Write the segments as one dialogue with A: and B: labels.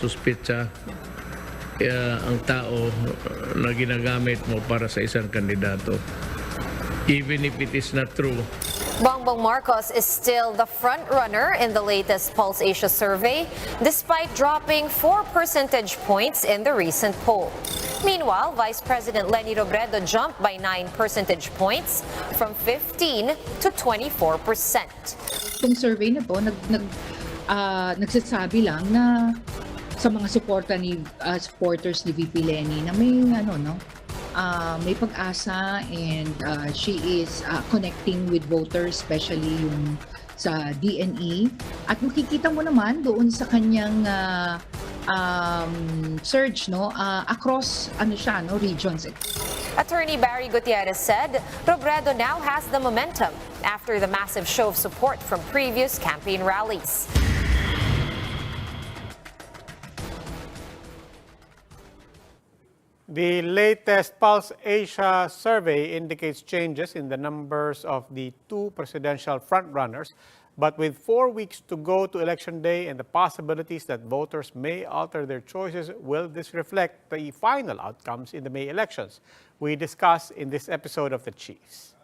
A: suspitsa ang tao na ginagamit mo para sa isang kandidato, even if it is not true.
B: Bongbong Marcos is still the front runner in the latest Pulse Asia survey, despite dropping 4 percentage points in the recent poll. Meanwhile, Vice President Leni Robredo jumped by 9 percentage points from 15 to 24%.
C: Itong survey na to nagsasabi lang na sa mga supporters ni VP Leni na may pag-asa, and she is connecting with voters, especially yung sa DNE. At makikita mo naman doon sa kanyang surge across regions.
B: Attorney Barry Gutierrez said Robredo now has the momentum after the massive show of support from previous campaign rallies.
D: The latest Pulse Asia survey indicates changes in the numbers of the two presidential frontrunners, but with 4 weeks to go to Election Day and the possibilities that voters may alter their choices, will this reflect the final outcomes in the May elections? We discuss in this episode of the Chiefs.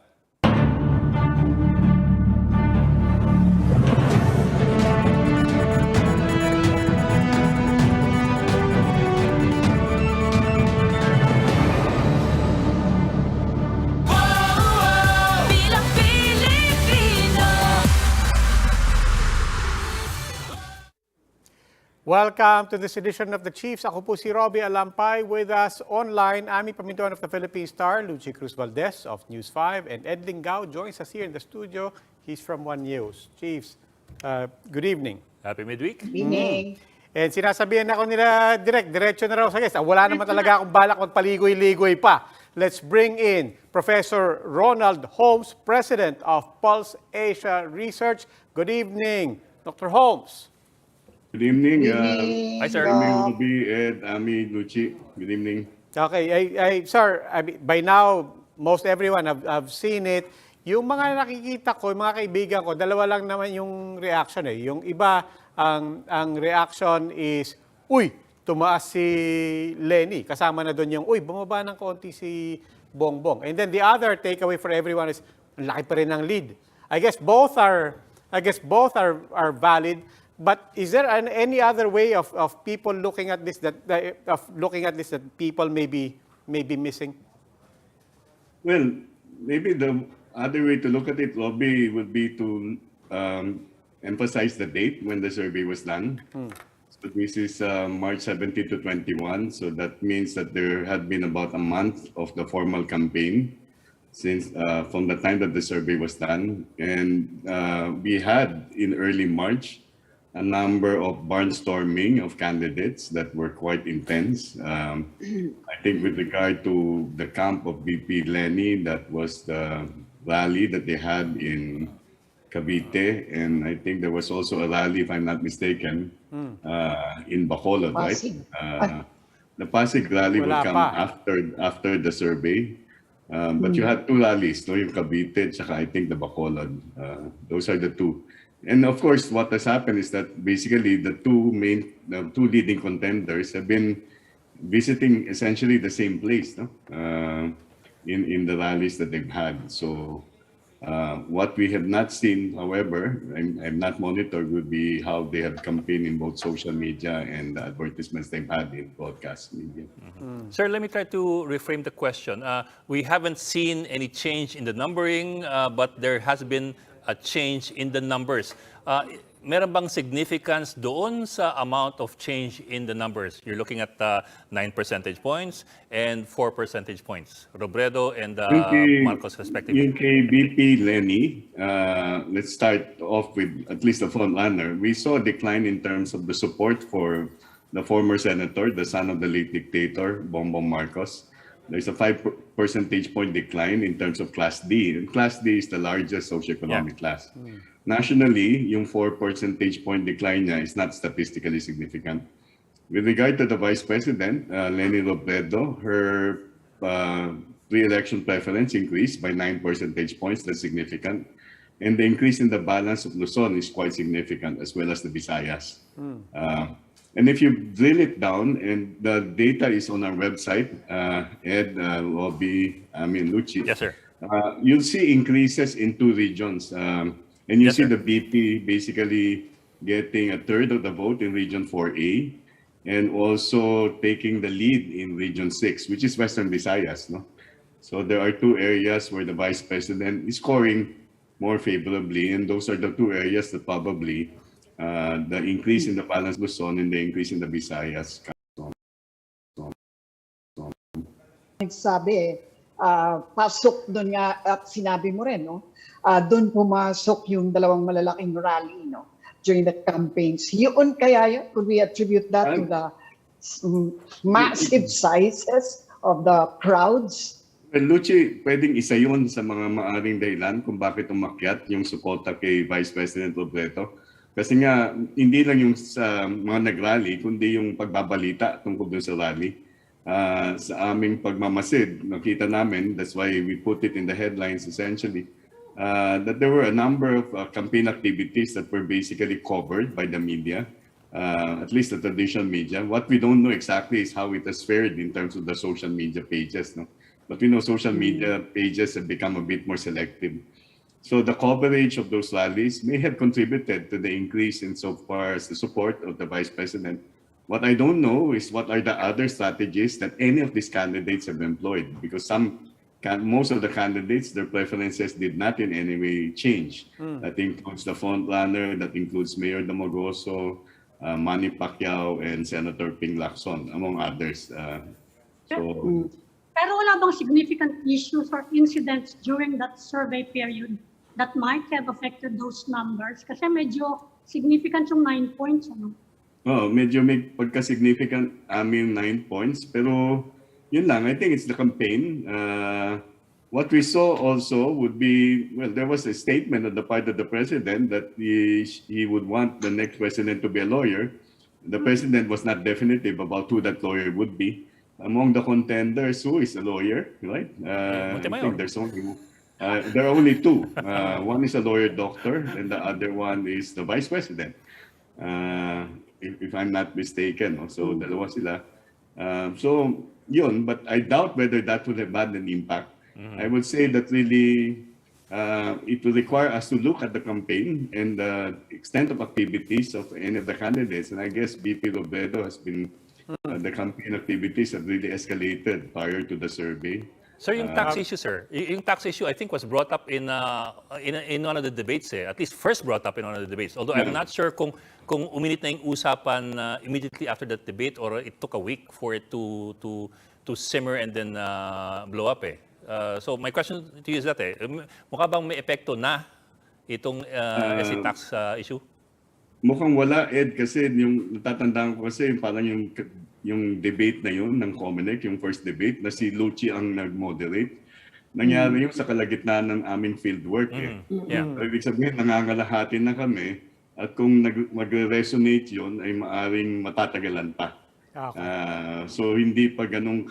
D: Welcome to this edition of the Chiefs. Ako po si Robbie Alampay. With us online, Ami Pamintuan of the Philippine Star, Lucy Cruz Valdez of News 5, and Ed Lingao joins us here in the studio. He's from One News. Chiefs, good evening.
E: Happy midweek.
C: Good evening.
D: And sinasabihan ako nila, diretso na raw sa guest. Wala naman talaga akong balak magpaligoy-ligoy pa. Let's bring in Professor Ronald Holmes, President of Pulse Asia Research. Good evening, Dr. Holmes.
F: Good evening.
E: Hi, sir.
F: Good evening, Ruby, Ed, Ami, Lucy. Good evening.
D: Okay, sir, by now, most everyone have seen it. Yung mga nakikita ko, yung mga kaibigan ko, dalawa lang naman yung reaction eh. Yung iba, ang reaction is, uy, tumaas si Leni. Kasama na doon yung, uy, bumaba ng konti si Bongbong. And then the other takeaway for everyone is, ang laki pa rin ng lead. I guess both are valid. But is there any other way of people looking at this that people may be missing?
F: Well, maybe the other way to look at it, Robbie, would be to emphasize the date when the survey was done. So this is March 17 to 21. So that means that there had been about a month of the formal campaign since from the time that the survey was done. And we had in early March a number of barnstorming of candidates that were quite intense. I think with regard to the camp of VP Leni, that was the rally that they had in Cavite. And I think there was also a rally, if I'm not mistaken, in Bacolod, right? The Pasig rally will come after the survey. But you had two rallies, no? Yung Cavite, tsaka I think the Bacolod. Those are the two. And of course, what has happened is that basically the two leading contenders have been visiting essentially the same place, no? In the rallies that they've had. So what we have not seen, however, and not monitored, would be how they have campaigned in both social media and the advertisements they've had in broadcast media.
E: Sir, let me try to reframe the question. We haven't seen any change in the numbering, but there has been a change in the numbers. Meron bang significance doon sa amount of change in the numbers? You're looking at 9 percentage points and 4 percentage points. Robredo and Marcos respectively.
F: Yung kay VP Leni, let's start off with at least the front runner. We saw a decline in terms of the support for the former senator, the son of the late dictator, Bongbong Marcos. There's a 5 percentage point decline in terms of Class D. And Class D is the largest socioeconomic class. Nationally, yung 4 percentage point decline niya is not statistically significant. With regard to the Vice President, Leni Robredo, her pre-election preference increased by 9 percentage points. That's significant. And the increase in the balance of Luzon is quite significant, as well as the Visayas. And if you drill it down, and the data is on our website, Ed, Robbie, Luchi,
E: Yes, sir.
F: you'll see increases in two regions. And you
E: Yes,
F: see
E: sir.
F: the BP basically getting a third of the vote in Region 4A, and also taking the lead in Region 6, which is Western Visayas. No? So there are two areas where the Vice President is scoring more favorably, and those are the two areas that probably the increase in the balance Luzon and the increase in the Visayas.
G: Nagsabi, pasok doon nga at sinabi mo rin, no? Doon pumasok yung dalawang malalaking rally, no? During the campaigns. Yun kaya yun? Could we attribute that to the massive sizes of the crowds?
F: Well, Luchi, pwedeng isa yun sa mga maaring dahilan kung bakit umakyat yung suporta kay Vice President Robredo. Kasi nga, hindi lang yung sa mga nag-rally, kundi yung pagbabalita tungkol dun sa rally. Sa aming pagmamasid, nakita namin, that's why we put it in the headlines essentially, that there were a number of campaign activities that were basically covered by the media, at least the traditional media. What we don't know exactly is how it has fared in terms of the social media pages. No? But we know social media pages have become a bit more selective. So the coverage of those rallies may have contributed to the increase in so far as the support of the Vice President. What I don't know is what are the other strategies that any of these candidates have employed, because most of the candidates, their preferences did not in any way change. That includes the front runner, that includes Mayor Damagoso, Manny Pacquiao, and Senator Ping Lacson, among others.
H: Pero wala bang significant issues or incidents during that survey period that might have affected those numbers? Kasi medyo significant yung 9 points, ano?
F: Oh, medyo may pagka-significant 9 points, pero yun lang, I think it's the campaign. What we saw also would be, well, there was a statement on the part of the president that he would want the next president to be a lawyer. The president was not definitive about who that lawyer would be. Among the contenders, who is a lawyer, right? I think there are only two. One is a lawyer doctor, and the other one is the vice president. If I'm not mistaken. So dalawa sila. So yun, but I doubt whether that would have had an impact. I would say that really it will require us to look at the campaign and the extent of activities of any of the candidates. And I guess BP Robredo has been, the campaign activities have really escalated prior to the survey.
E: Sir, yung tax issue, sir. Yung tax issue, I think, was brought up in one of the debates. At least first brought up in one of the debates. Although I'm not sure kung uminit na yung usapan immediately after that debate or it took a week for it to simmer and then blow up. So my question to you is that mukha bang may epekto na itong SC tax issue?
F: Mukhang wala, Ed, kasi yung natatandaan ko kasi parang yung debate na yun ng Comelec, yung first debate, na si Luchi ang nag-moderate. Nangyari yun sa kalagitnaan ng aming fieldwork.
E: Yeah.
F: So, ibig sabihin, nangangalahati na kami at kung magre-resonate yun, ay maaring matatagalan pa.
D: Okay.
F: So hindi pa ganun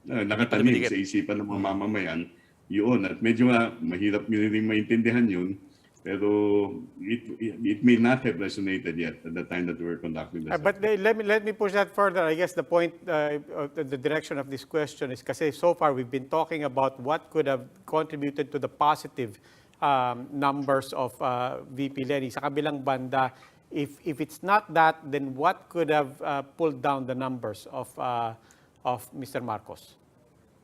F: nakatanim sa isipan ng mga mamamayan yun. At medyo mahirap nyo rin maintindihan yun. Pero it may not have resonated yet at the time that we were conducting this.
D: But let me push that further. I guess the point, the direction of this question is kasi so far we've been talking about what could have contributed to the positive numbers of VP Lenny. Sa kabilang banda, if it's not that, then what could have pulled down the numbers of Mr. Marcos?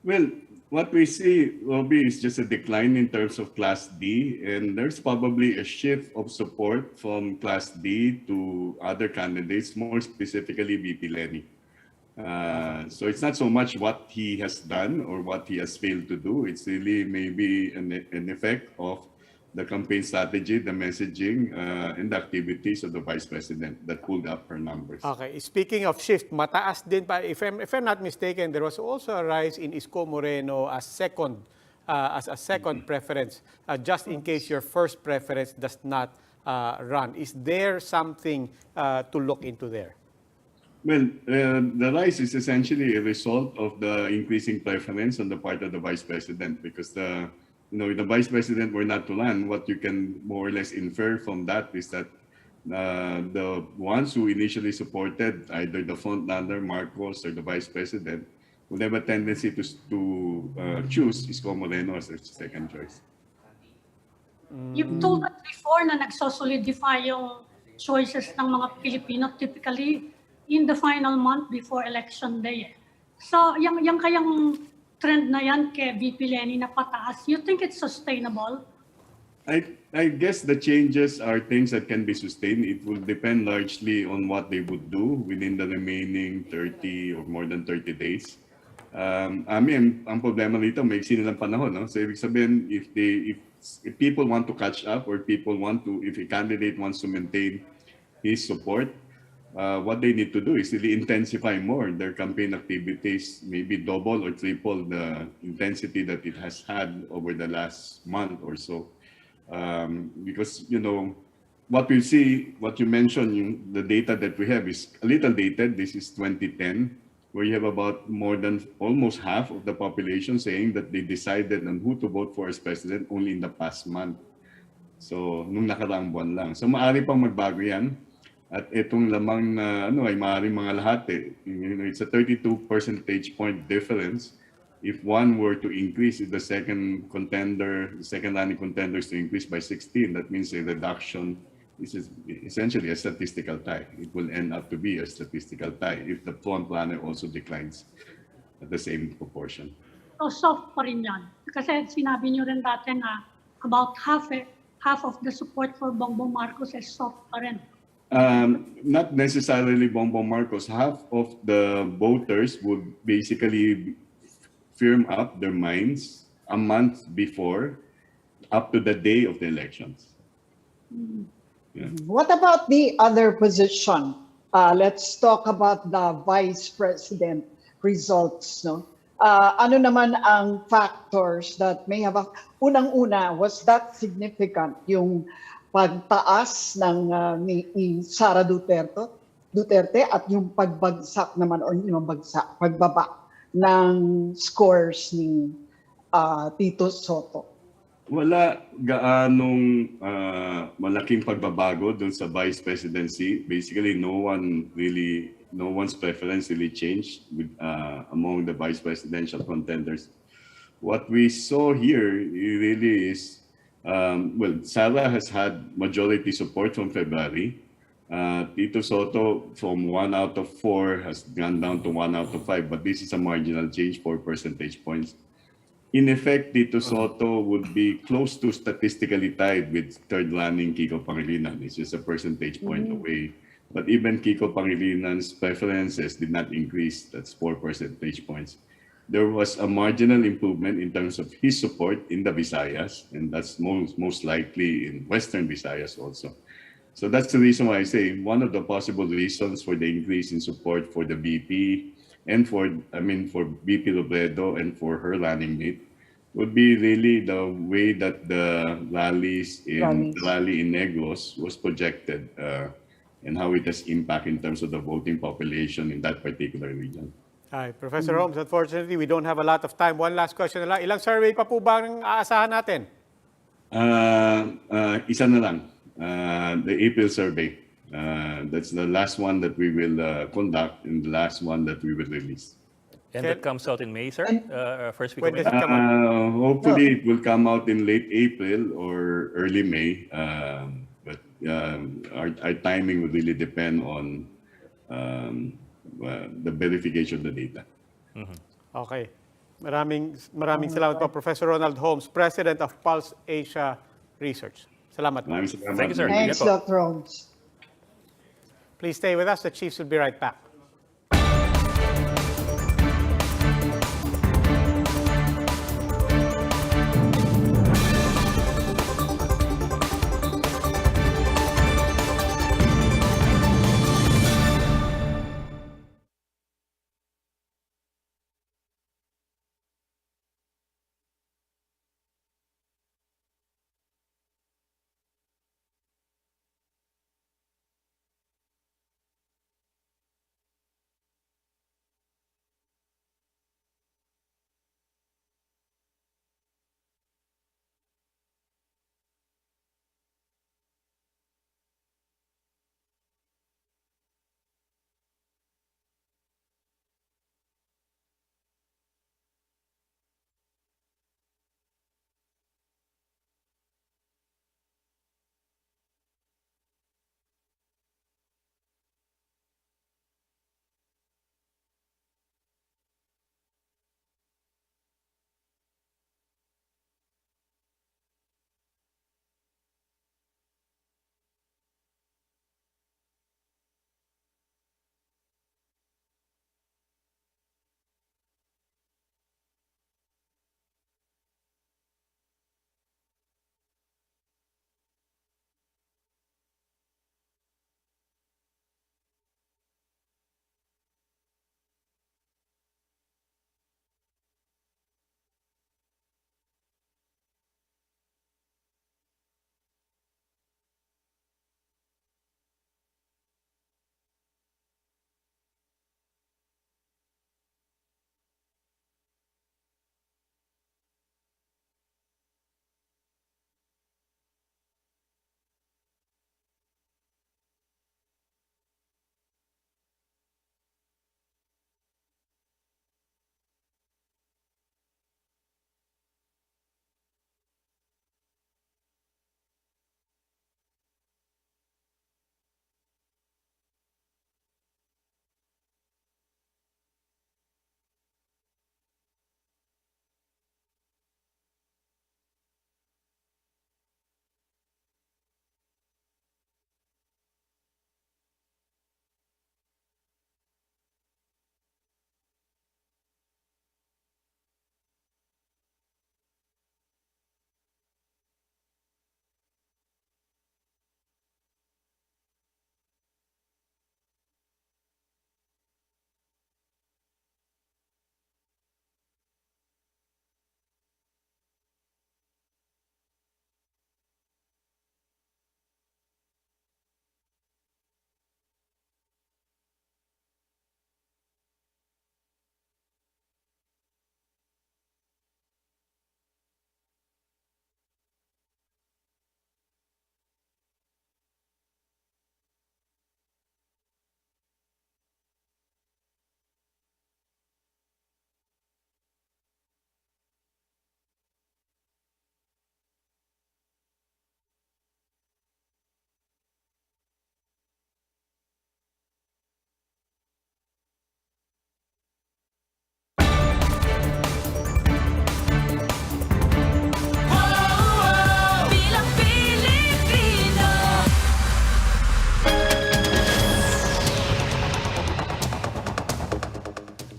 F: Well, what we see, Robbie, is just a decline in terms of Class D, and there's probably a shift of support from Class D to other candidates, more specifically VP Lenny. So it's not so much what he has done or what he has failed to do. It's really maybe an effect of the campaign strategy, the messaging, and the activities of the Vice President that pulled up her numbers.
D: Okay. Speaking of shift, mataas din pa. If I'm not mistaken, there was also a rise in Isko Moreno as a second preference, just in case your first preference does not run. Is there something to look into there?
F: Well, the rise is essentially a result of the increasing preference on the part of the Vice President, because if the Vice President were not to run, what you can more or less infer from that is that The ones who initially supported either the frontrunner, Marcos, or the vice president would have a tendency to choose Isko Moreno as their second choice.
H: You've told us before na nagsosolidify yung choices ng mga Pilipino typically in the final month before election day. So, yung kayang trend na yan kay VP Lenny na pataas, you think it's sustainable?
F: I guess the changes are things that can be sustained. It will depend largely on what they would do within the remaining 30 or more than 30 days. Ang problema dito, may iksi nilang panahon. No? So ibig sabihin, if people want to catch up or if a candidate wants to maintain his support, what they need to do is really intensify more their campaign activities, maybe double or triple the intensity that it has had over the last month or so. Because, what we see, what you mentioned, the data that we have is a little dated. This is 2010, where you have about more than almost half of the population saying that they decided on who to vote for as president only in the past month. So, nung nakaraang buwan lang. So, maaari pang magbago yan. At itong lamang na ay maaaring mga lahat it's a 32 percentage point difference. If one were to increase, if the second running contenders to increase by 16, that means a reduction is essentially a statistical tie. It will end up to be a statistical tie if the front runner also declines at the same proportion.
H: So soft pa rin yan. Kasi sinabi nyo rin dati na about half of the support for Bongbong Marcos is soft pa rin.
F: Not necessarily Bongbong Marcos. Half of the voters would basically firm up their minds a month before, up to the day of the elections. Yeah.
G: What about the other position? Let's talk about the vice president results. No? Ano naman ang factors that may have unang-una, was that significant yung pagtaas ng ni Sara Duterte at yung pagbagsak naman or pagbaba ng scores ni Tito Soto?
F: Wala gaanong malaking pagbabago dun sa vice presidency. Basically, no one's preference really changed among the vice presidential contenders. What we saw here really is, Sara has had majority support from February. Tito Soto from 1 out of 4 has gone down to 1 out of 5, but this is a marginal change, 4 percentage points. In effect, Tito Soto would be close to statistically tied with third running Kiko Pangilinan. It's just a percentage point away. But even Kiko Pangilinan's preferences did not increase. That's 4 percentage points. There was a marginal improvement in terms of his support in the Visayas, and that's most likely in Western Visayas also. So that's the reason why I say one of the possible reasons for the increase in support for the VP and for VP Robredo and for her running mate would be really the way that the rally in Negros was projected and how it has impact in terms of the voting population in that particular region.
D: Hi, Professor Holmes, unfortunately, we don't have a lot of time. One last question na lang. Ilang survey pa po ba ang aasahan natin?
F: Isa na lang. The April survey. That's the last one that we will conduct and the last one that we will release.
E: And that comes out in May, sir? First week
D: When
E: of
D: does
E: May?
D: it come out?
F: Hopefully, it will come out in late April or early May. But our timing will really depend on the verification of the data.
D: Okay. Maraming salamat po, Professor Ronald Holmes, President of Pulse Asia Research. Salamat po.
E: Thank you, sir.
G: Thanks,
E: Yan po.
G: Dr. Holmes.
D: Please stay with us. The Chiefs will be right back.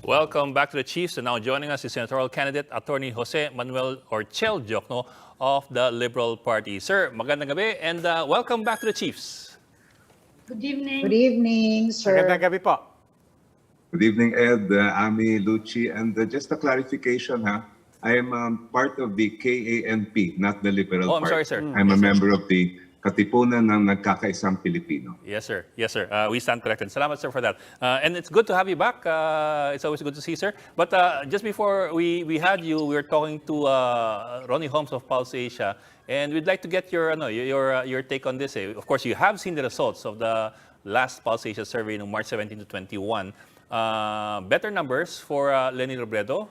E: Welcome back to the Chiefs. And now joining us is senatorial candidate Attorney Jose Manuel Orchel Jokno of the Liberal Party. Sir, magandang gabi and welcome back to the Chiefs.
H: Good evening.
G: Good evening, sir.
D: Magandang gabi po.
I: Good evening, Ed, Ami, Lucci, and just a clarification, I am part of the KANP, not the Liberal
E: Oh, I'm
I: Party.
E: sorry, sir.
I: I'm a member of the Katipunan ng Nagkakaisang Pilipino.
E: Yes, sir. Yes, sir. We stand corrected. Salamat, sir, for that. And it's good to have you back. It's always good to see, sir. But just before we had you, we were talking to Ronnie Holmes of Pulse Asia, and we'd like to get your take on this. Of course, you have seen the results of the last Pulse Asia survey no March 17 to 21. Better numbers for Leni Robredo.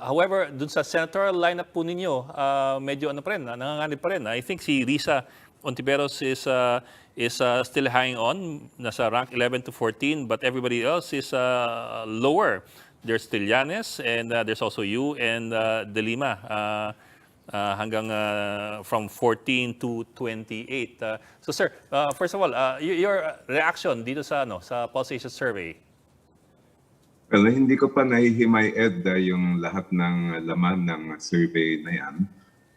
E: However, dun sa senatorial lineup po ninyo, medyo nanganganib pa rin. I think si Risa Ontiveros is still hanging on, nasa rank 11 to 14, but everybody else is lower. There's Trillanes, and there's also you and De Lima, hanggang from 14 to 28. So sir, first of all, your reaction dito sa Pulse Asia survey?
I: Well, hindi ko pa nahihimay, Ed, yung lahat ng laman ng survey na yan.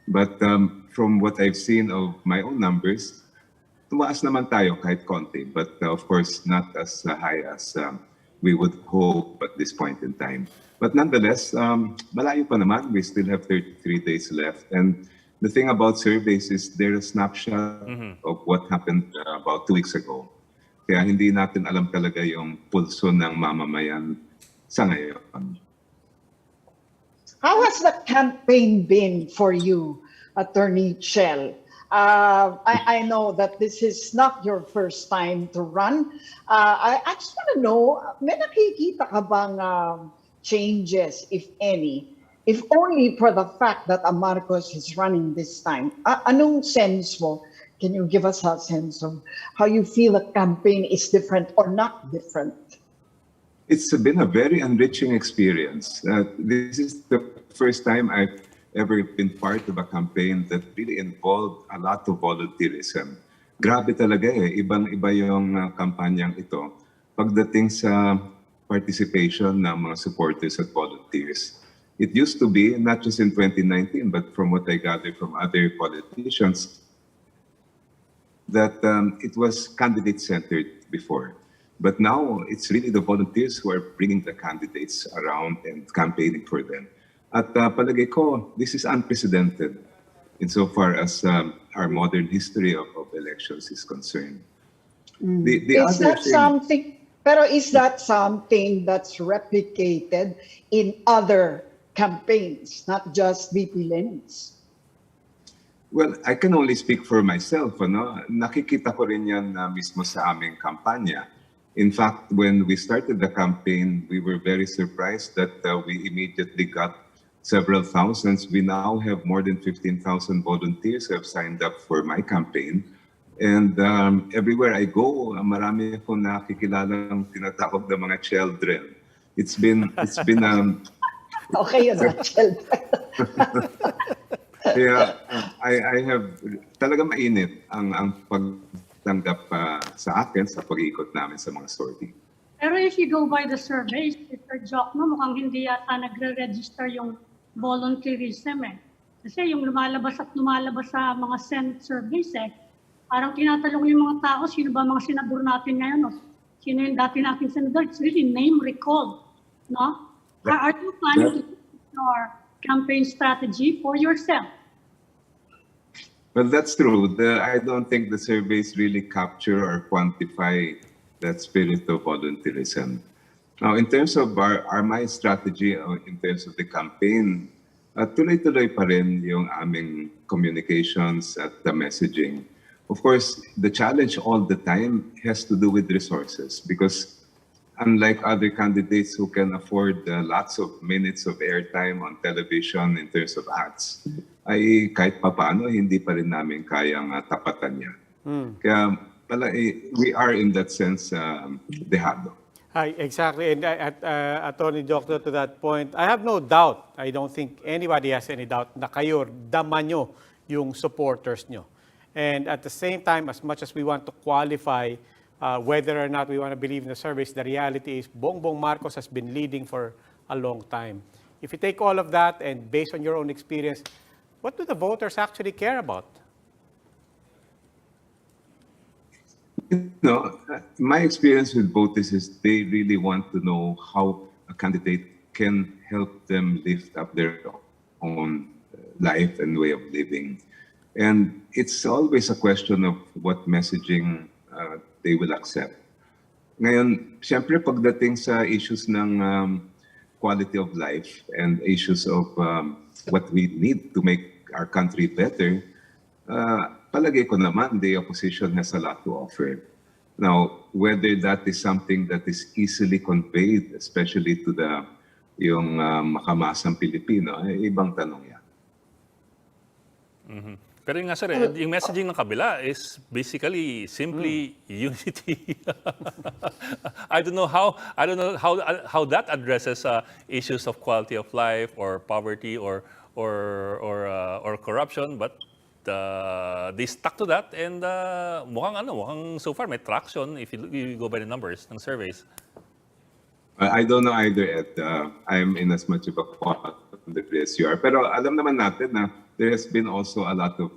I: But from what I've seen of my own numbers, tumaas naman tayo kahit konti. But of course, not as high as we would hope at this point in time. But nonetheless, malayo pa naman. We still have 33 days left. And the thing about surveys is they're a snapshot of what happened about 2 weeks ago. Kaya hindi natin alam talaga yung pulso ng mamamayan sa ngayon.
G: How has the campaign been for you, Attorney Chel? I know that this is not your first time to run. I just want to know, may nakikita ka bang changes, if any, if only for the fact that Marcos is running this time? Anong sense mo? Can you give us a sense of how you feel the campaign is different or not different?
I: It's been a very enriching experience. This is the first time I've ever been part of a campaign that really involved a lot of volunteerism. Grabe talaga ibang-iba yung kampanyang ito pagdating sa participation ng mga supporters at volunteers. It used to be, not just in 2019, but from what I gather from other politicians, that it was candidate-centered before. But now, it's really the volunteers who are bringing the candidates around and campaigning for them. At palagay ko, this is unprecedented insofar as our modern history of elections is concerned.
G: Is that something that's replicated in other campaigns, not just VP Leni's?
I: Well, I can only speak for myself. Nakikita ko rin yan mismo sa aming kampanya. In fact, when we started the campaign, we were very surprised that we immediately got several thousands. We now have more than 15,000 volunteers who have signed up for my campaign. And everywhere I go, marami akong nakikilalang tinatawag na mga children. It's been
G: Okay, yun na, children.
I: Kaya I have talaga mainit ang pagtanggap sa akin sa pag-iikot namin sa mga sortie.
H: Pero if you go by the surveys, Mr. Jokno, mukhang hindi yata nagre-register yung volunteerism Kasi yung lumalabas sa mga Senate surveys parang tinatanong yung mga tao, sino ba mga senador natin ngayon? No? Sino yung dati nating senador? It's really name recall. No? Are you planning to do your campaign strategy for yourself?
I: Well, that's true. I don't think the surveys really capture or quantify that spirit of volunteerism. Now, in terms of my strategy, in terms of the campaign, tuloy-tuloy pa rin yung aming communications at the messaging. Of course, the challenge all the time has to do with resources because unlike other candidates who can afford lots of minutes of airtime on television in terms of ads, ay kahit papaano, hindi pa rin namin kayang tapatan niya. Kaya we are in that sense dehado.
D: Exactly. And Attorney Doctor, to that point, I have no doubt, I don't think anybody has any doubt na kayo, dama nyo yung supporters nyo. And at the same time, as much as we want to qualify whether or not we want to believe in the surveys, the reality is Bongbong Marcos has been leading for a long time. If you take all of that and based on your own experience, what do the voters actually care about?
I: No, my experience with voters is they really want to know how a candidate can help them lift up their own life and way of living. And it's always a question of what messaging they will accept. Ngayon, siyempre pagdating sa issues ng quality of life and issues of what we need to make our country better, palagay ko naman the opposition has a lot to offer. Now, whether that is something that is easily conveyed, especially to the yung makamasang Pilipino, ay ibang tanong yan.
E: Pero yun nga sir, yung messaging ng kabila is basically simply unity. I don't know how that addresses issues of quality of life or poverty or corruption, but they stuck to that and mukhang so far may traction if you go by the numbers ng surveys.
I: I don't know either, Ed. I'm in as much of a quantity as you are. Pero alam naman natin na there has been also a lot of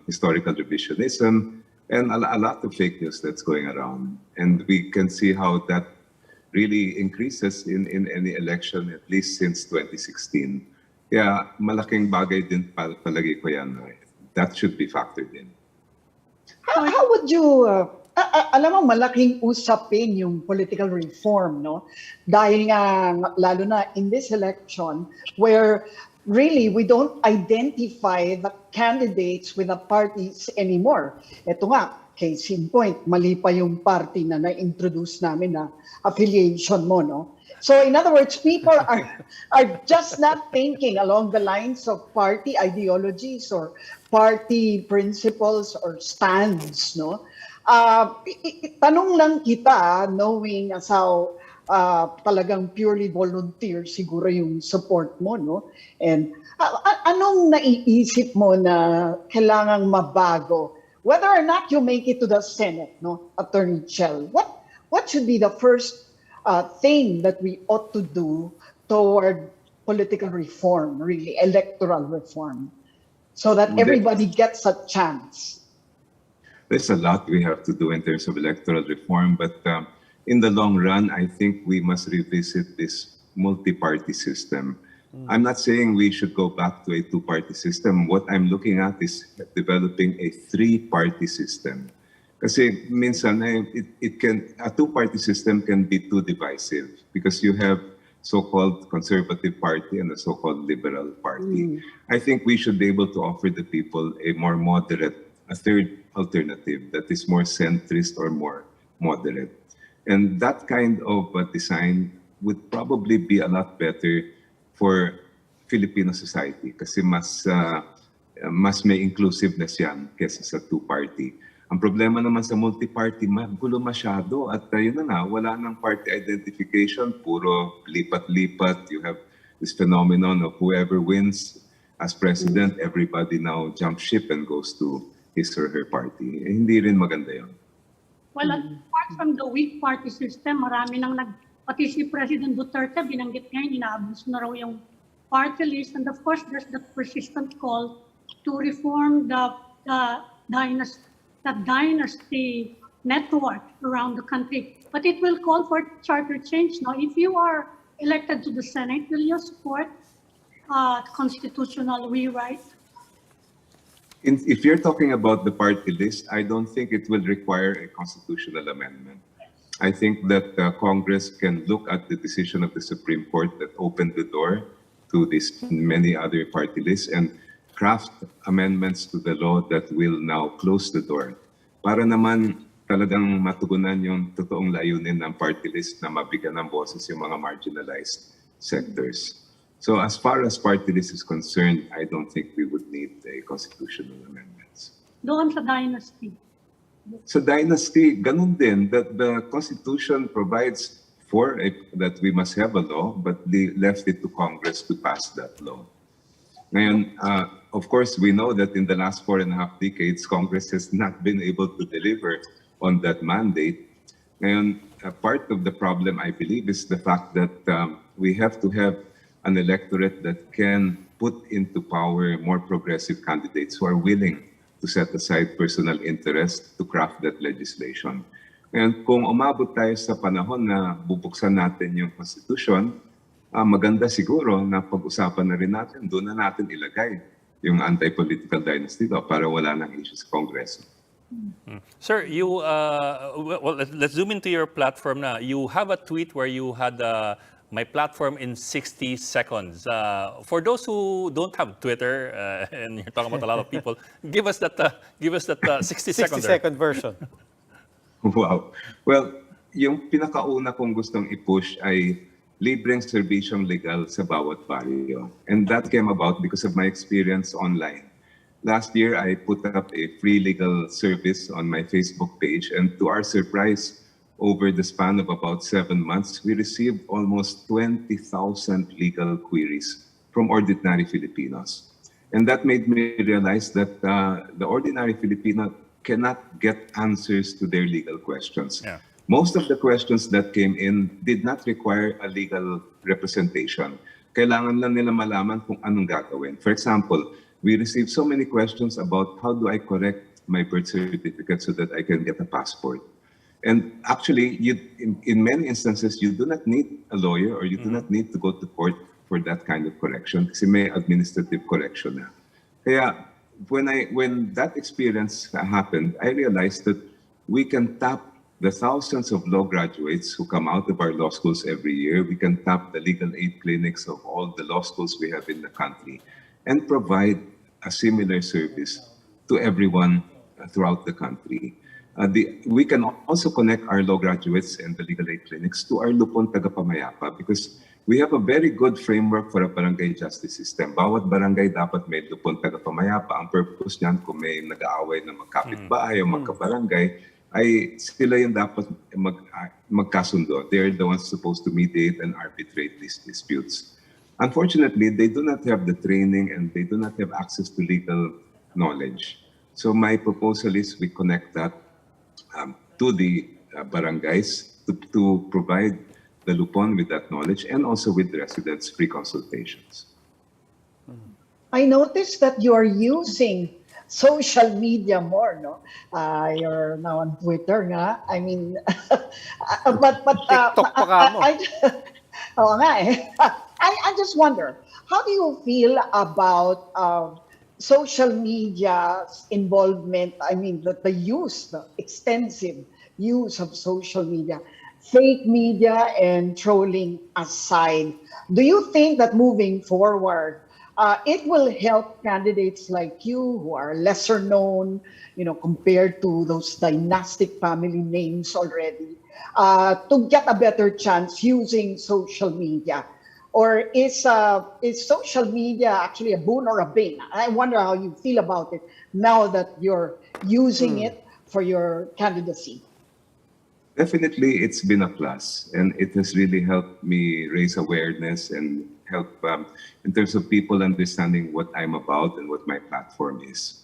I: historical revisionism and a lot of fake news that's going around. And we can see how that really increases in any election, at least since 2016. Kaya malaking bagay din palagi ko yan. That should be factored in.
G: How would you, alam mo, malaking usapin yung political reform, no? Dahil nga, lalo na in this election, where really we don't identify the candidates with the parties anymore. Ito nga, case in point, mali pa yung party na na-introduce namin na affiliation mo, no? So in other words, people are just not thinking along the lines of party ideologies or party principles or stands, no? Tanong lang kita, knowing as how talagang purely volunteer siguro yung support mo, no? And anong naiisip mo na kailangang mabago? Whether or not you make it to the Senate, no, Attorney Chell, what should be the first thing that we ought to do toward political reform, really, electoral reform, so that everybody gets a chance?
I: There's a lot we have to do in terms of electoral reform, but in the long run, I think we must revisit this multi-party system. I'm not saying we should go back to a two-party system. What I'm looking at is developing a three-party system. Kasi minsan, a two-party system can be too divisive because you have so-called conservative party and a so-called liberal party. I think we should be able to offer the people a more moderate, a third alternative that is more centrist or more moderate. And that kind of design would probably be a lot better for Filipino society kasi mas may inclusiveness yan kesa sa two-party. Ang problema naman sa multi-party, magulo masyado at yun na wala nang party identification, puro lipat-lipat. You have this phenomenon of whoever wins as president, everybody now jumps ship and goes to his or her party. Hindi rin maganda yun.
H: Well, apart from the weak party system, marami nang pati si President Duterte, binanggit ngayon, inaabos na raw yung party list. And of course, there's the persistent call to reform the dynasty network around the country. But it will call for charter change. Now, if you are elected to the Senate, will you support constitutional rewrite?
I: If you're talking about the party list, I don't think it will require a constitutional amendment. I think that Congress can look at the decision of the Supreme Court that opened the door to these many other party lists and craft amendments to the law that will now close the door para naman talagang matugunan yung totoong layunin ng party list na mabigyan ng boses yung mga marginalized sectors. So as far as party list is concerned, I don't think we would need a constitutional amendments.
H: Doon sa dynasty.
I: Sa dynasty, ganun din, that the Constitution provides for that we must have a law, but they left it to Congress to pass that law. Ngayon, of course, we know that in the last 4.5 decades, Congress has not been able to deliver on that mandate. And part of the problem, I believe, is the fact that we have to have an electorate that can put into power more progressive candidates who are willing to set aside personal interest to craft that legislation. And kung umabot tayo sa panahon na bubuksan natin yung Constitution, maganda siguro na pag-usapan na rin natin, doon na natin ilagay yung anti-political dynasty law para wala nang issue sa Kongreso.
E: Sir, you well, let's zoom into your platform now. You have a tweet where you had my platform in 60 seconds. For those who don't have Twitter, and you're talking about a lot of people, give us that 60 second
D: 60-second version.
I: Wow. Well, yung pinakauna kong gustong i-push ay libreng serbisyong legal sa bawat baryo. And that came about because of my experience online. Last year, I put up a free legal service on my Facebook page, and to our surprise, over the span of about 7 months, we received almost 20,000 legal queries from ordinary Filipinos. And that made me realize that the ordinary Filipino cannot get answers to their legal questions.
E: Yeah.
I: Most of the questions that came in did not require a legal representation. Kailangan lang nila malaman kung anong gagawin. For example, we received so many questions about how do I correct my birth certificate so that I can get a passport. And actually, in many instances, you do not need a lawyer or you do not need to go to court for that kind of correction kasi may administrative correction na. Kaya when that experience happened, I realized that we can tap the thousands of law graduates who come out of our law schools every year. We can tap the legal aid clinics of all the law schools we have in the country and provide a similar service to everyone throughout the country. We can also connect our law graduates and the legal aid clinics to our lupon tagapamayapa because we have a very good framework for a barangay justice system. Bawat barangay dapat may lupon tagapamayapa. Ang purpose niyan kung may nag-aaway na magkapitbahay o magkabarangay, ay sila yung dapat magkasundo. They're the ones supposed to mediate and arbitrate these disputes. Unfortunately, they do not have the training and they do not have access to legal knowledge. So my proposal is we connect that to the barangays to provide the lupon with that knowledge and also with residents free consultations.
G: I noticed that you are using social media more, no? You're now on Twitter, nga. I mean, but
D: TikTok pa ka mo.
G: Oo nga eh. I just wonder, how do you feel about social media's involvement? I mean, the extensive use of social media, fake media and trolling aside. Do you think that moving forward, it will help candidates like you who are lesser known, compared to those dynastic family names already, to get a better chance using social media? Or is social media actually a boon or a bane? I wonder how you feel about it now that you're using it for your candidacy.
I: Definitely, it's been a plus, and it has really helped me raise awareness and help in terms of people understanding what I'm about and what my platform is.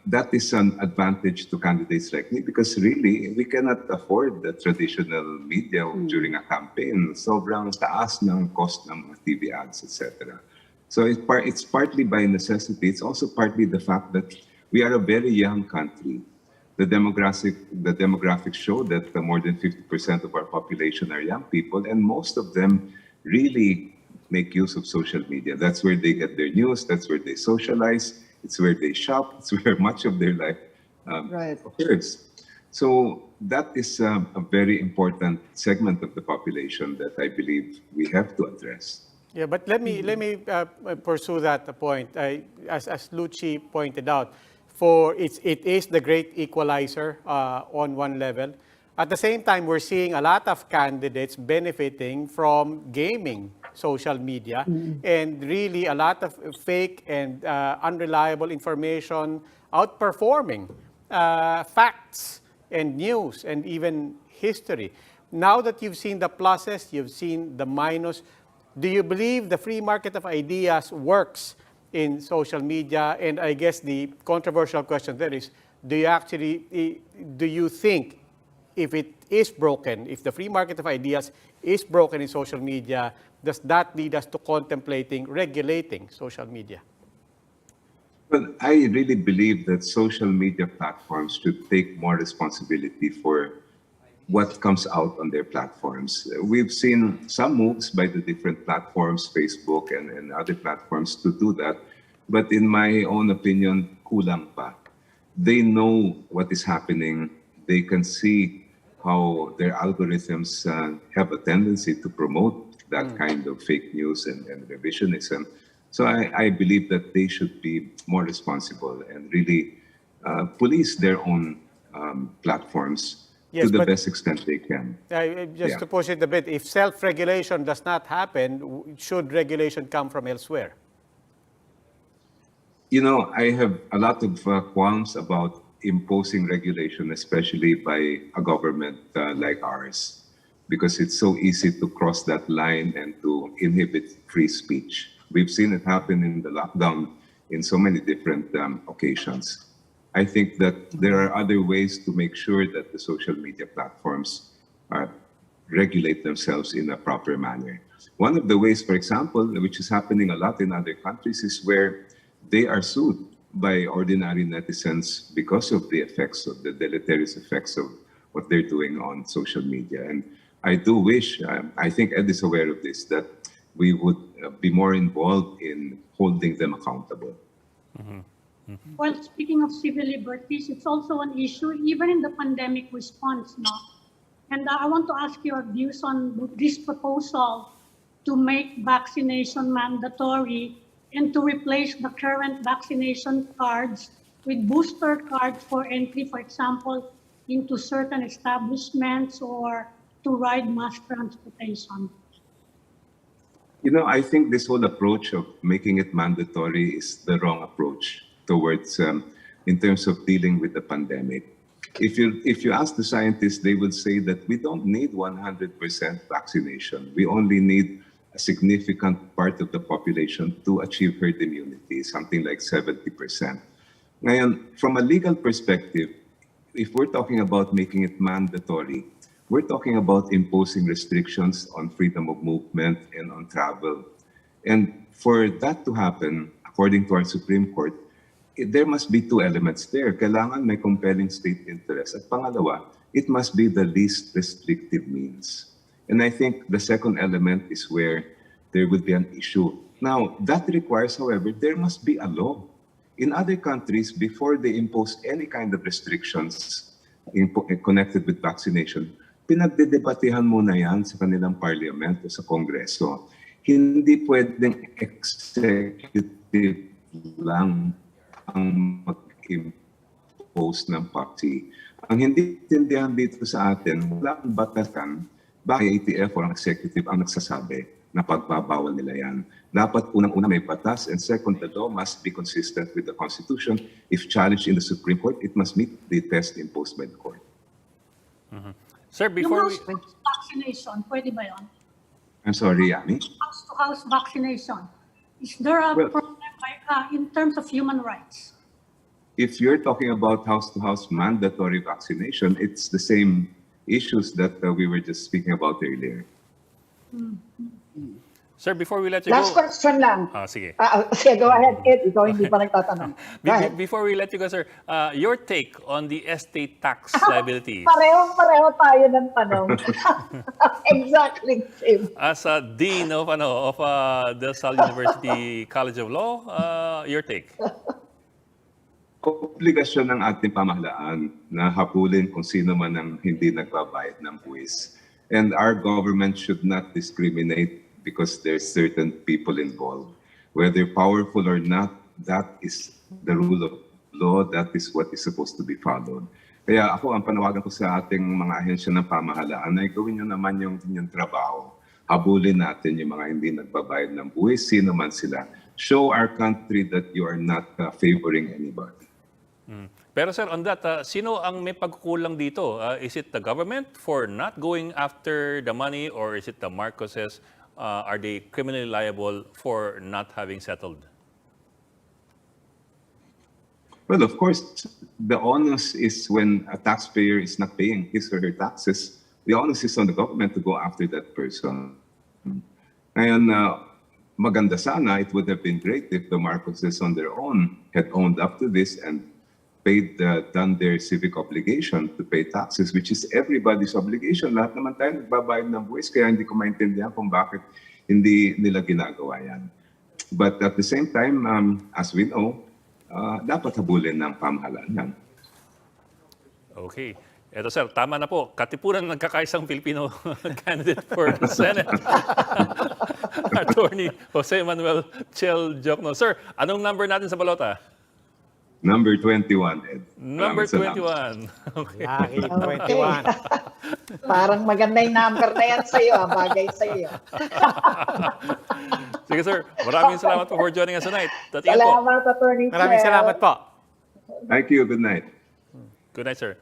I: That is an advantage to candidates like me because really, we cannot afford the traditional media during a campaign. Sobrang taas ng cost ng mga TV ads, etc. So it's partly by necessity. It's also partly the fact that we are a very young country. The demographics show that more than 50% of our population are young people, and most of them really make use of social media. That's where they get their news. That's where they socialize. It's where they shop. It's where much of their life occurs. So that is a very important segment of the population that I believe we have to address.
D: Yeah, but let me pursue that point. As Lucci pointed out, it is the great equalizer on one level. At the same time, we're seeing a lot of candidates benefiting from gaming social media and really a lot of fake and unreliable information outperforming facts and news and even history. Now that you've seen the pluses, you've seen the minus, do you believe the free market of ideas works in social media? And I guess the controversial question there is, do you think if it is broken, if the free market of ideas is broken in social media, does that lead us to contemplating regulating social media?
I: Well, I really believe that social media platforms should take more responsibility for what comes out on their platforms. We've seen some moves by the different platforms, Facebook and other platforms, to do that. But in my own opinion, kulang pa. They know what is happening. They can see how their algorithms have a tendency to promote that kind of fake news and revisionism. So I believe that they should be more responsible and really police their own platforms
D: Yes,
I: to the
D: but-
I: best extent they can.
D: Just to push it a bit, if self-regulation does not happen, should regulation come from elsewhere?
I: You know, I have a lot of qualms about imposing regulation, especially by a government like ours, because it's so easy to cross that line and to inhibit free speech. We've seen it happen in the lockdown in so many different occasions. I think that there are other ways to make sure that the social media platforms regulate themselves in a proper manner. One of the ways, for example, which is happening a lot in other countries, is where they are sued by ordinary netizens because of the effects of the deleterious effects of what they're doing on social media. And I do wish, I think Ed is aware of this, that we would be more involved in holding them accountable.
H: Well, speaking of civil liberties, it's also an issue even in the pandemic response now. And I want to ask your views on this proposal to make vaccination mandatory and to replace the current vaccination cards with booster cards for entry, for example, into certain establishments or to ride mass transportation.
I: You know, I think this whole approach of making it mandatory is the wrong approach towards, in terms of dealing with the pandemic. If you ask the scientists, they would say that we don't need 100% vaccination. We only need a significant part of the population to achieve herd immunity, something like 70%. Ngayon, from a legal perspective, if we're talking about making it mandatory, we're talking about imposing restrictions on freedom of movement and on travel. And for that to happen, according to our Supreme Court, there must be two elements there. Kailangan may compelling state interest. At pangalawa, it must be the least restrictive means. And I think the second element is where there would be an issue. Now, that requires, however, there must be a law. In other countries, before they impose any kind of restrictions connected with vaccination, pinagdedebatehan muna yan sa kanilang parliament o sa kongreso. Hindi pwedeng executive lang ang mag-impose ng policy. Ang hindi tindihan dito sa atin, wala ang batasan, bakit ATF o ang executive ang nagsasabi na pagbabawal nila yan. Dapat unang-una may batas, and second, the law must be consistent with the Constitution. If challenged in the Supreme Court, it must meet the test imposed by the court.
E: Sir, before we...
H: House-to-house vaccination, pwede ba yun?
I: I'm sorry, Yami?
H: House-to-house vaccination. Is there a problem in terms of human rights?
I: If you're talking about house-to-house mandatory vaccination, it's the same issues that we were just speaking about earlier.
E: Sir, before we let you
G: Last
E: go...
G: question lang.
E: Sige.
G: Sige, go ahead, Ed. Ikaw hindi pa nagtatanong. Go ahead.
E: Before we let you go, sir, your take on the estate tax liabilities.
G: Pareho tayo ng tanong. Exactly same.
E: As a dean of the Salle University College of Law, your take.
I: Obligasyon ng ating pamahalaan na habulin kung sino man ang hindi nagbabayad ng buwis. And our government should not discriminate because there's certain people involved. Whether powerful or not, that is the rule of law, that is what is supposed to be followed. Kaya ako, ang panawagan ko sa ating mga ahensya ng pamahalaan ay gawin nyo naman yung trabaho. Habulin natin yung mga hindi nagbabayad ng buwis, sino man sila. Show our country that you are not favoring anybody.
E: Pero sir, on that, sino ang may pagkukulang dito? Is it the government for not going after the money, or is it the Marcoses? Are they criminally liable for not having settled?
I: Well, of course, the onus is when a taxpayer is not paying his or her taxes, the onus is on the government to go after that person. And maganda sana, it would have been great if the Marcoses on their own had owned up to this and done their civic obligation to pay taxes, which is everybody's obligation. Lahat naman tayo nagbabayad ng buwis, kaya hindi ko maintindihan kung bakit hindi nila ginagawa yan. But at the same time, as we know, dapat habulin ng pamahalaan.
E: Okay. Eto sir, tama na po. Katipunan ng nagkakaisang Filipino candidate for Senate. Attorney Jose Manuel Chel Jokno. Sir, anong number natin sa balota?
I: Number 21, Ed.
E: Number
I: Maraming salamat.
E: 21. Okay.
D: Lucky
G: Okay.
D: 21.
G: Parang maganda yung number na yan sa'yo, bagay sa'yo.
E: Sige sir, maraming salamat po for joining us tonight. At ingat po.
G: Salamat, Attorney
D: Maraming
G: Chel.
D: salamat po.
I: Thank you. Good night.
E: Good night, sir.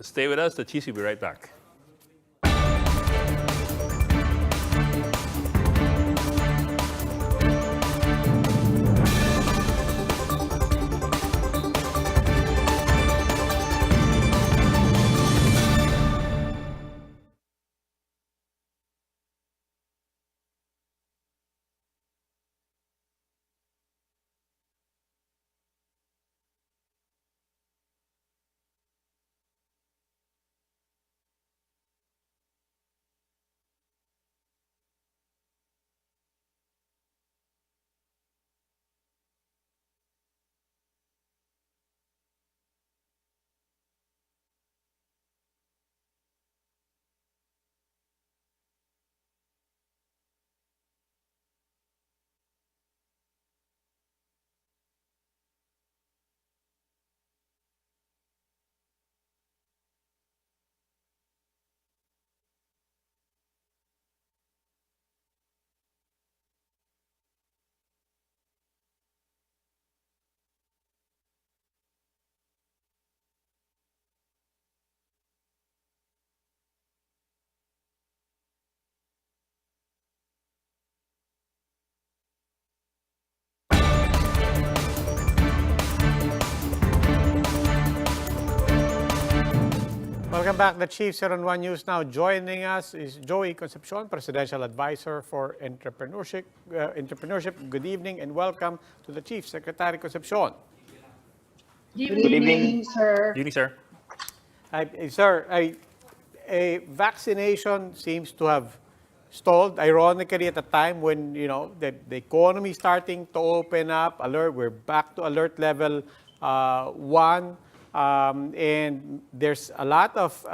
E: Stay with us. The Chiefs will be right back.
D: Welcome back. The Chiefs are on One News now. Joining us is Joey Concepcion, Presidential Advisor for Entrepreneurship. Good evening and welcome to the Chiefs, Secretary Concepcion.
G: Good evening, sir.
E: Good evening, sir.
D: Sir, vaccination seems to have stalled, ironically, at a time when the economy is starting to open up. We're back to alert level 1. And there's a lot of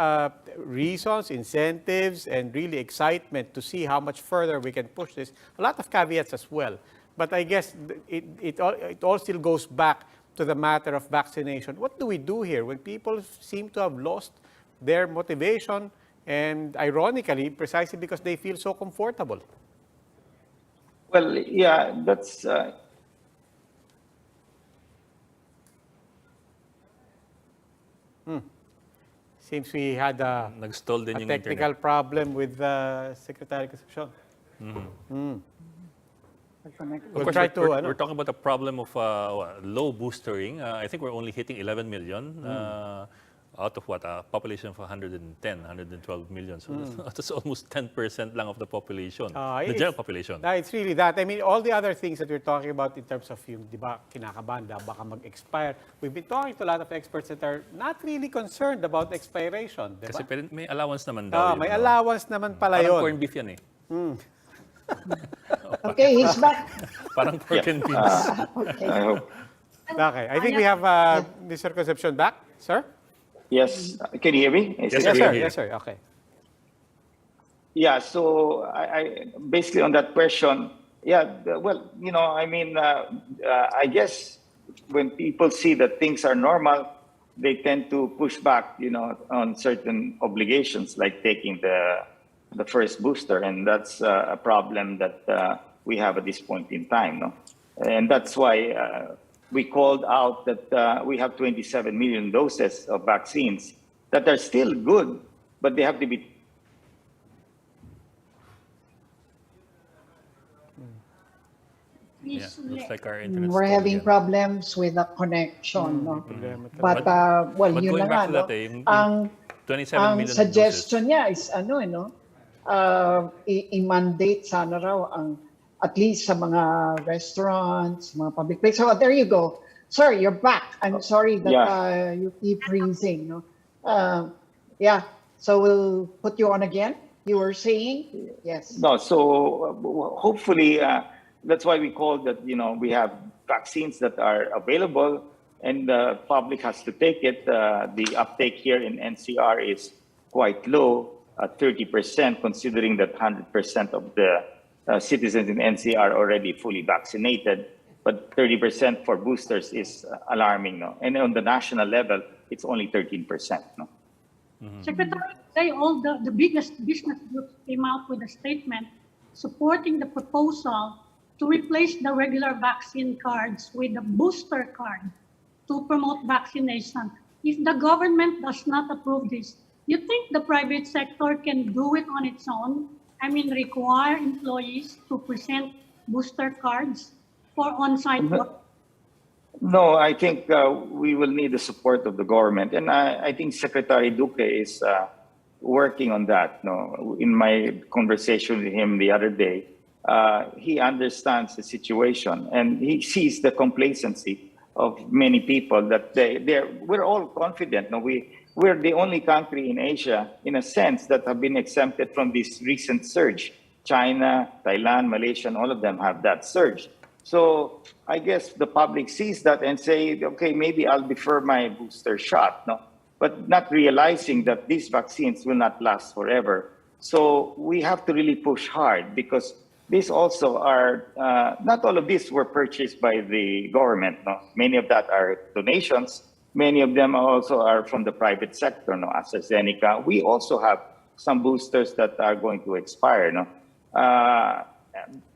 D: reasons, incentives, and really excitement to see how much further we can push this. A lot of caveats as well. But I guess it all still goes back to the matter of vaccination. What do we do here when people seem to have lost their motivation and, ironically, precisely because they feel so comfortable?
J: Well, yeah, that's...
D: Seems we had a
E: Nag-stall din yung
D: technical
E: internet.
D: problem with Secretary Concepcion.
E: Of
D: We'll
E: course,
D: try to,
E: we're talking about the problem of low boostering. I think we're only hitting 11 million out of what? A population of 110, 112 million. So that's almost 10% lang of the population, the general population.
D: It's really that. I mean, all the other things that we're talking about in terms of yung, di ba, kinakabanda, baka mag-expire. We've been talking to a lot of experts that are not really concerned about expiration. Di ba?
E: Kasi may allowance naman daw.
D: May allowance naman pala
E: Parang
D: yun.
E: corned beef yan eh.
G: Okay, he's back.
E: Parang pork and beans.
G: Okay.
J: I hope.
D: Okay, I think we have Mr. Concepcion back. Sir?
J: Yes, can you hear me?
E: Yes,
D: Yes,
E: sir.
D: sir.
E: Here.
D: Yes, sir. Okay.
J: Yeah, so I basically on that question, well, I guess when people see that things are normal, they tend to push back, on certain obligations like taking the first booster, and that's a problem that we have at this point in time, no? And that's why we called out that we have 27 million doses of vaccines that are still good, but they have to be
H: is
E: Looks
H: left.
E: like our internet
G: We're
E: stalled
G: having
E: again.
G: problems with the connection, no?
D: Problema
G: But,
D: talaga.
G: well,
E: But
G: yun
E: going
G: na nga,
E: back to
G: no?
E: that, yung
G: Ang,
E: 27
G: ang
E: million
G: suggestion
E: doses.
G: niya is, i-mandate sana raw ang, at least sa mga restaurants, mga public places. So, there you go. Sir, you're back. I'm sorry that
J: Yeah.
G: you keep freezing, no? Yeah, so we'll put you on again. You were saying? Yes.
J: No, so hopefully that's why we call that, we have vaccines that are available and the public has to take it. The uptake here in NCR is quite low, 30%, considering that 100% of the citizens in NCR are already fully vaccinated. But 30% for boosters is alarming, no? And on the national level, it's only 13%, no?
H: Secretary, today all the biggest business groups came out with a statement supporting the proposal to replace the regular vaccine cards with a booster card to promote vaccination. If the government does not approve this, you think the private sector can do it on its own? I mean, require employees to present booster cards for on-site work?
J: No, I think we will need the support of the government. And I think Secretary Duque is working on that. No, in my conversation with him the other day, he understands the situation and he sees the complacency of many people that we're all confident. No, we're the only country in Asia, in a sense, that have been exempted from this recent surge. China, Thailand, Malaysia, and all of them have that surge. So I guess the public sees that and say, okay, maybe I'll defer my booster shot, no? But not realizing that these vaccines will not last forever. So we have to really push hard because these also are, not all of these were purchased by the government, no? Many of that are donations. Many of them also are from the private sector, no? AstraZeneca. We also have some boosters that are going to expire, no?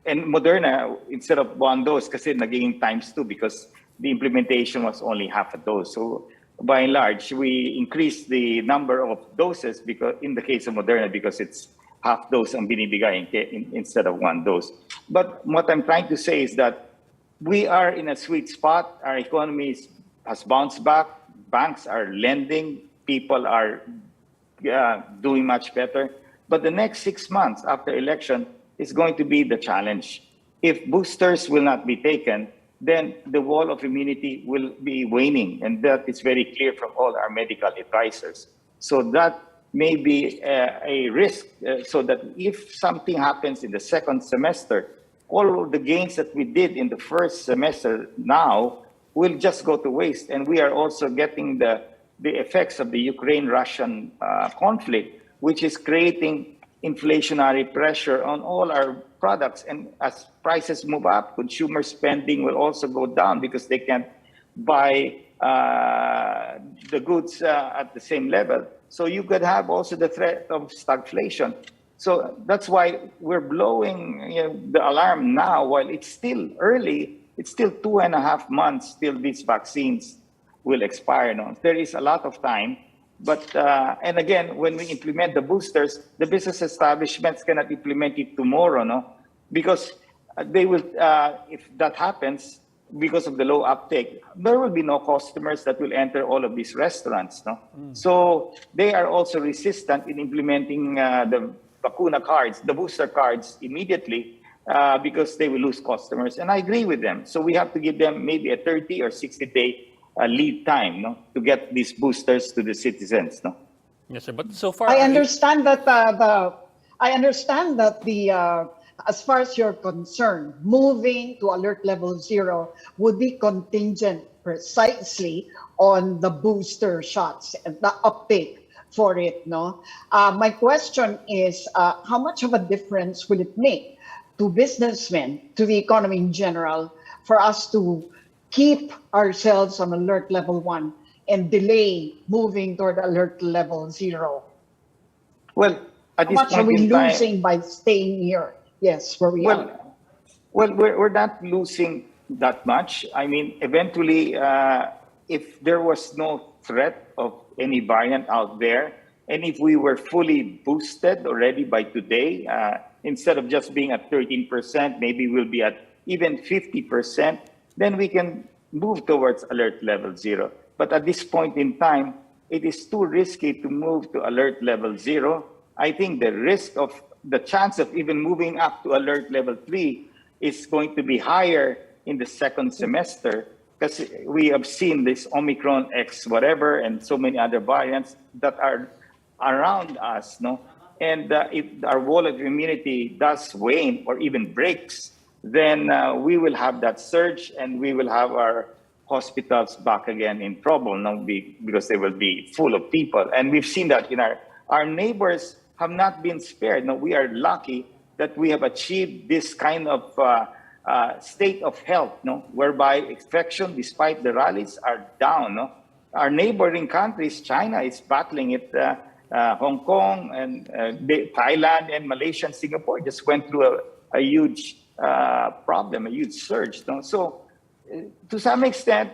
J: And Moderna, instead of 1 dose, kasi naging ×2 because the implementation was only half a dose. So by and large, we increased the number of doses because in the case of Moderna, because it's half dose ang binibigay instead of 1 dose. But what I'm trying to say is that we are in a sweet spot. Our economy has bounced back. Banks are lending. People are doing much better. But the next 6 months after election is going to be the challenge. If boosters will not be taken, then the wall of immunity will be waning. And that is very clear from all our medical advisors. So that may be a risk so that if something happens in the second semester, all of the gains that we did in the first semester now will just go to waste. And we are also getting the effects of the Ukraine-Russian conflict, which is creating inflationary pressure on all our products. And as prices move up, consumer spending will also go down because they can't buy the goods at the same level. So you could have also the threat of stagflation. So that's why we're blowing the alarm now while it's still early. It's still 2.5 months till these vaccines will expire. No? There is a lot of time. But, and again, when we implement the boosters, the business establishments cannot implement it tomorrow, no? Because they will, if that happens, because of the low uptake, there will be no customers that will enter all of these restaurants, no? So they are also resistant in implementing the vacuna cards, the booster cards immediately, because they will lose customers. And I agree with them. So we have to give them maybe a 30 or 60-day lead time, no, to get these boosters to the citizens, no.
E: Yes, sir. But so far,
G: I understand that as far as you're concerned, moving to alert level 0 would be contingent precisely on the booster shots and the uptake for it, no? My question is, how much of a difference will it make to businessmen, to the economy in general, for us to keep ourselves on alert level 1 and delay moving toward alert level 0?
J: Well, at
G: How
J: this
G: much are
J: point
G: we
J: in time,
G: losing by staying here? Yes, where we are.
J: Well, we're not losing that much. I mean, eventually, if there was no threat of any variant out there, and if we were fully boosted already by today, instead of just being at 13%, maybe we'll be at even 50%, then we can move towards alert level 0. But at this point in time, it is too risky to move to alert level 0. I think the chance of even moving up to alert level 3 is going to be higher in the second semester, because we have seen this Omicron X whatever and so many other variants that are around us, no? And if our wall of immunity does wane or even breaks, then we will have that surge and we will have our hospitals back again in trouble, no? Because they will be full of people. And we've seen that in our neighbors have not been spared. No, we are lucky that we have achieved this kind of state of health, no, whereby infection, despite the rallies, are down. No? Our neighboring countries, China is battling it. Hong Kong and Thailand and Malaysia and Singapore just went through a huge problem, a huge surge. No? So, to some extent,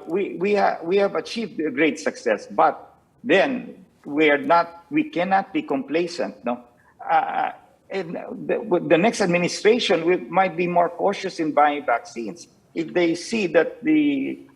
J: we have achieved a great success, but then we cannot be complacent. No. And the next administration might be more cautious in buying vaccines if they see that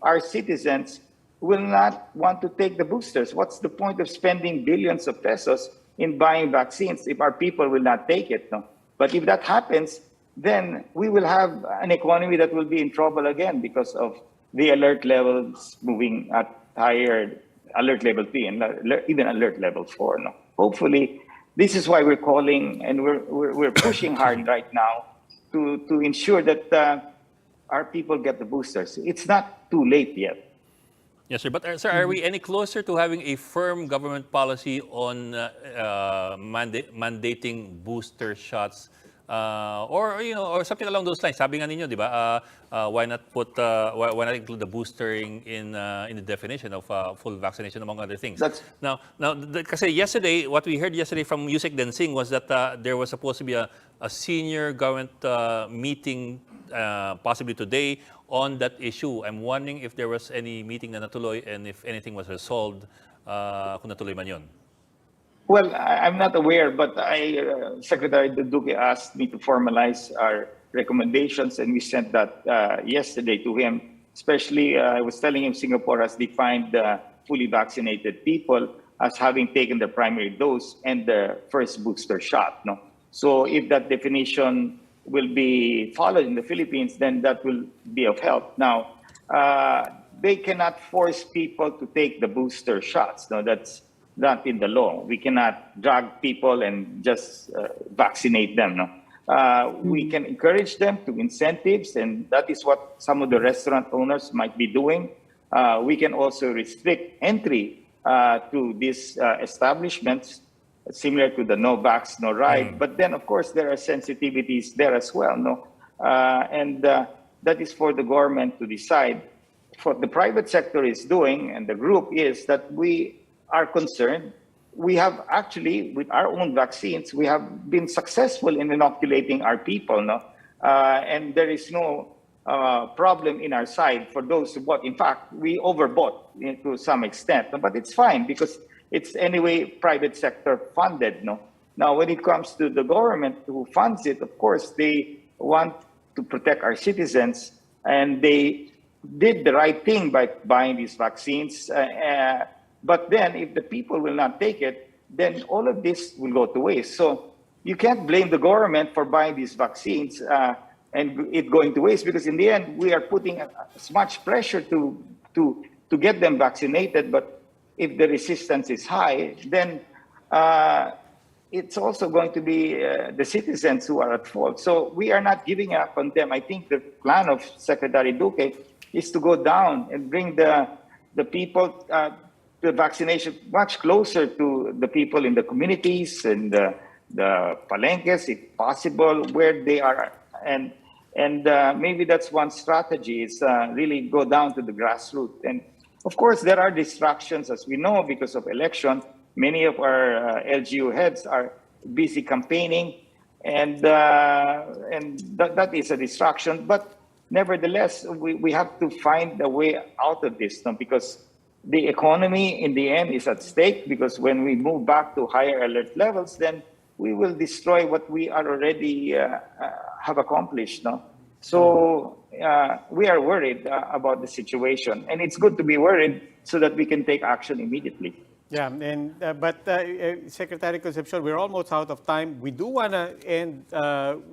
J: our citizens will not want to take the boosters. What's the point of spending billions of pesos in buying vaccines if our people will not take it? No? But if that happens, then we will have an economy that will be in trouble again because of the alert levels moving at higher, alert level 3 and even alert level 4. No? Hopefully, this is why we're calling and we're pushing hard right now to ensure that our people get the boosters. It's not too late yet.
E: Yes, sir. But sir, are we any closer to having a firm government policy on mandating booster shots, or something along those lines? Sabi nga ninyo, di ba? Why not include the boostering in the definition of full vaccination, among other things? Now, kasi yesterday, what we heard yesterday from Yusek Densing was that there was supposed to be a senior government meeting, possibly today, on that issue. I'm wondering if there was any meeting na natuloy and if anything was resolved, kung natuloy man yun.
J: Well, I'm not aware, but Secretary Duque asked me to formalize our recommendations, and we sent that yesterday to him. Especially, I was telling him Singapore has defined fully vaccinated people as having taken the primary dose and the first booster shot. No, so if that definition will be followed in the Philippines, then that will be of help. Now, they cannot force people to take the booster shots. No, that's not in the law. We cannot drag people and just vaccinate them. No, we can encourage them to incentives, and that is what some of the restaurant owners might be doing. We can also restrict entry to these establishments, similar to the no vax, no ride. But then, of course, there are sensitivities there as well. No, and that is for the government to decide. What the private sector is doing, and the group, is that we are concerned. We have actually, with our own vaccines, we have been successful in inoculating our people. No, and there is no problem in our side for those who bought. In fact, we overbought to some extent, but it's fine because it's anyway private sector funded. No, now when it comes to the government who funds it, of course they want to protect our citizens, and they did the right thing by buying these vaccines. But then, if the people will not take it, then all of this will go to waste. So you can't blame the government for buying these vaccines and it going to waste, because in the end we are putting as much pressure to get them vaccinated. But if the resistance is high, then it's also going to be the citizens who are at fault. So we are not giving up on them. I think the plan of Secretary Duque is to go down and bring the people, the vaccination much closer to the people in the communities and the palenques, if possible, where they are. And maybe that's one strategy, is really go down to the grassroots. And of course, there are distractions, as we know, because of election. Many of our LGU heads are busy campaigning, and that is a distraction. But nevertheless, we have to find a way out of this, no? Because the economy in the end is at stake, because when we move back to higher alert levels, then we will destroy what we are already have accomplished. No, so we are worried about the situation, and it's good to be worried so that we can take action immediately.
D: Yeah, and but Secretary Concepcion, we're almost out of time. We do want to end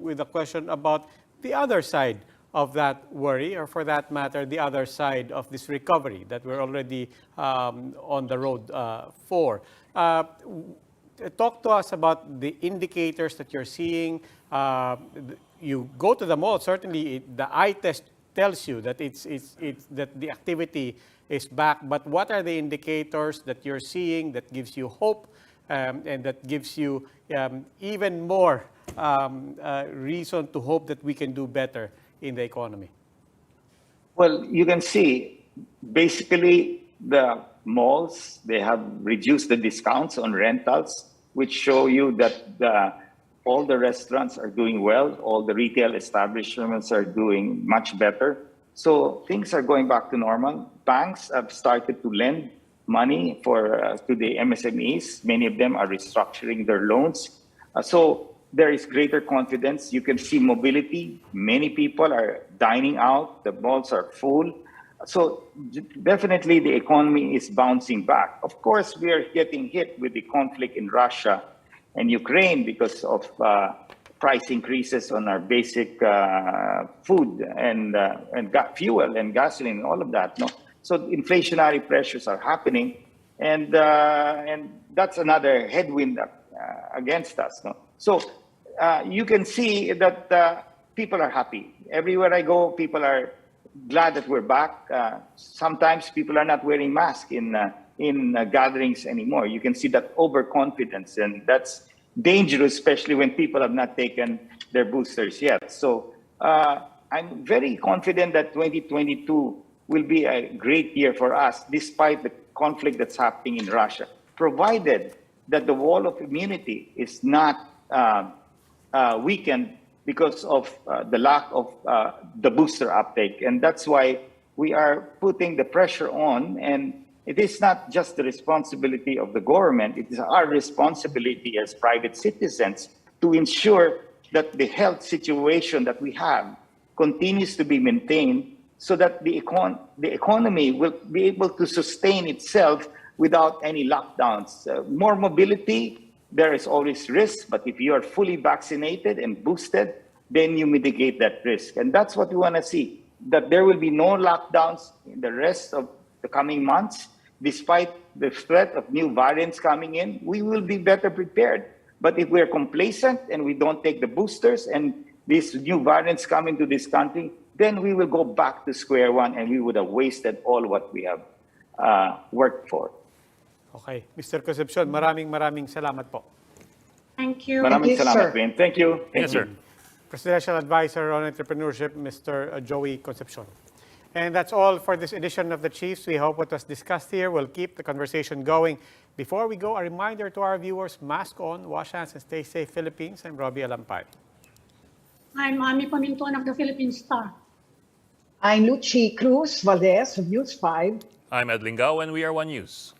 D: with a question about the other side of that worry, or for that matter, the other side of this recovery that we're already on the road for. Talk to us about the indicators that you're seeing. You go to the mall, certainly the eye test tells you that it's that the activity is back, but what are the indicators that you're seeing that gives you hope and that gives you even more reason to hope that we can do better in the economy?
J: Well, you can see basically the malls, they have reduced the discounts on rentals, which show you that all the restaurants are doing well, all the retail establishments are doing much better. So things are going back to normal. Banks have started to lend money to the MSMEs. Many of them are restructuring their loans. So there is greater confidence. You can see mobility. Many people are dining out. The malls are full. So definitely the economy is bouncing back. Of course, we are getting hit with the conflict in Russia and Ukraine because of price increases on our basic food and fuel and gasoline and all of that. No? So inflationary pressures are happening, and that's another headwind against us. No? So you can see that people are happy. Everywhere I go, people are glad that we're back. Sometimes people are not wearing masks in gatherings anymore. You can see that overconfidence, and that's dangerous, especially when people have not taken their boosters yet. So I'm very confident that 2022 will be a great year for us, despite the conflict that's happening in Russia, provided that the wall of immunity is not weakened because of the lack of the booster uptake. And that's why we are putting the pressure on, and it is not just the responsibility of the government, it is our responsibility as private citizens to ensure that the health situation that we have continues to be maintained so that the economy will be able to sustain itself without any lockdowns. More mobility, there is always risk, but if you are fully vaccinated and boosted, then you mitigate that risk. And that's what we want to see, that there will be no lockdowns in the rest of the coming months. Despite the threat of new variants coming in, we will be better prepared. But if we're complacent and we don't take the boosters and these new variants come into this country, then we will go back to square one and we would have wasted all what we have worked for.
D: Okay. Mr. Concepcion, maraming salamat po.
H: Thank you.
J: Maraming
G: Thank you,
J: salamat,
G: sir.
J: Win. Thank you.
E: Yes, sir.
D: Presidential Advisor on Entrepreneurship, Mr. Joey Concepcion. And that's all for this edition of the Chiefs. We hope what was discussed here will keep the conversation going. Before we go, a reminder to our viewers, mask on, wash hands, and stay safe, Philippines. I'm Robbie Alampay.
H: I'm Ami Paminton of the Philippine Star.
G: I'm Lucy Cruz Valdez of News 5.
E: I'm Ed Lingao, and we are One News.